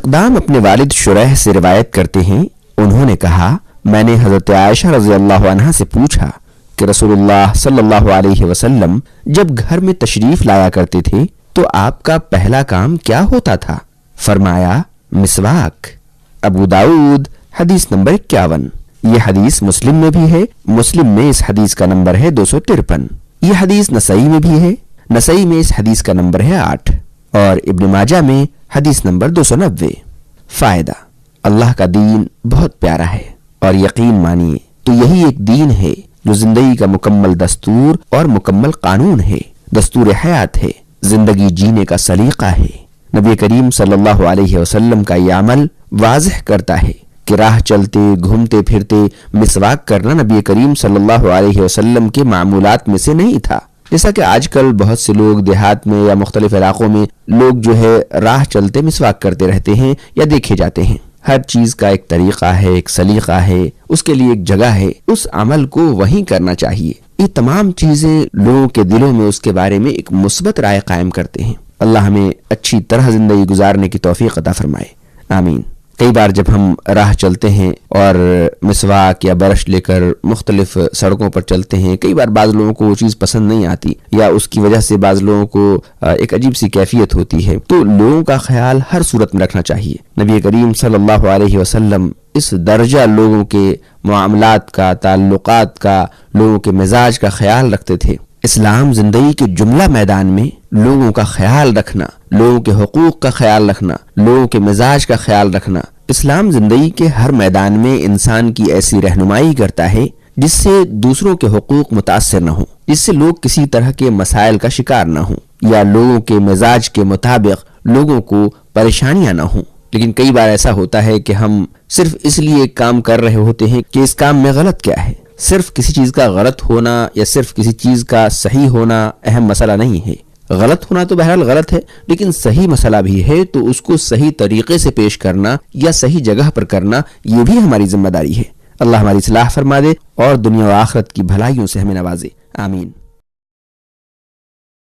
مقدام اپنے والد شریح سے روایت کرتے ہیں، انہوں نے کہا میں نے حضرت عائشہ رضی اللہ عنہا سے پوچھا کہ رسول اللہ صلی اللہ علیہ وسلم جب گھر میں تشریف لایا کرتے تھے تو آپ کا پہلا کام کیا ہوتا تھا؟ فرمایا مسواک۔ ابو داؤد حدیث نمبر 51۔ یہ حدیث مسلم میں بھی ہے، مسلم میں اس حدیث کا نمبر ہے 253۔ یہ حدیث نسائی میں بھی ہے، نسائی میں اس حدیث کا نمبر ہے 8، اور ابن ماجہ میں حدیث نمبر 290۔ فائدہ: اللہ کا دین بہت پیارا ہے، اور یقین مانیے تو یہی ایک دین ہے جو زندگی کا مکمل دستور اور مکمل قانون ہے، دستور حیات ہے، زندگی جینے کا سلیقہ ہے۔ نبی کریم صلی اللہ علیہ وسلم کا یہ عمل واضح کرتا ہے کہ راہ چلتے گھومتے پھرتے مسواک کرنا نبی کریم صلی اللہ علیہ وسلم کے معمولات میں سے نہیں تھا، جیسا کہ آج کل بہت سے لوگ دیہات میں یا مختلف علاقوں میں لوگ جو ہے راہ چلتے مسواک کرتے رہتے ہیں یا دیکھے جاتے ہیں۔ ہر چیز کا ایک طریقہ ہے، ایک سلیقہ ہے، اس کے لیے ایک جگہ ہے، اس عمل کو وہیں کرنا چاہیے۔ یہ تمام چیزیں لوگوں کے دلوں میں اس کے بارے میں ایک مثبت رائے قائم کرتے ہیں۔ اللہ ہمیں اچھی طرح زندگی گزارنے کی توفیق عطا فرمائے، آمین۔ کئی بار جب ہم راہ چلتے ہیں اور مسواک یا برش لے کر مختلف سڑکوں پر چلتے ہیں، کئی بار بعض لوگوں کو وہ چیز پسند نہیں آتی، یا اس کی وجہ سے بعض لوگوں کو ایک عجیب سی کیفیت ہوتی ہے، تو لوگوں کا خیال ہر صورت میں رکھنا چاہیے۔ نبی کریم صلی اللہ علیہ وسلم اس درجہ لوگوں کے معاملات کا، تعلقات کا، لوگوں کے مزاج کا خیال رکھتے تھے۔ اسلام زندگی کے جملہ میدان میں لوگوں کا خیال رکھنا، لوگوں کے حقوق کا خیال رکھنا، لوگوں کے مزاج کا خیال رکھنا، اسلام زندگی کے ہر میدان میں انسان کی ایسی رہنمائی کرتا ہے جس سے دوسروں کے حقوق متاثر نہ ہوں، جس سے لوگ کسی طرح کے مسائل کا شکار نہ ہوں، یا لوگوں کے مزاج کے مطابق لوگوں کو پریشانیاں نہ ہوں۔ لیکن کئی بار ایسا ہوتا ہے کہ ہم صرف اس لیے ایک کام کر رہے ہوتے ہیں کہ اس کام میں غلط کیا ہے۔ صرف کسی چیز کا غلط ہونا یا صرف کسی چیز کا صحیح ہونا اہم مسئلہ نہیں ہے۔ غلط ہونا تو بہرحال غلط ہے، لیکن صحیح مسئلہ بھی ہے، تو اس کو صحیح طریقے سے پیش کرنا یا صحیح جگہ پر کرنا یہ بھی ہماری ذمہ داری ہے۔ اللہ ہماری اصلاح فرما دے اور دنیا و آخرت کی بھلائیوں سے ہمیں نوازے، آمین۔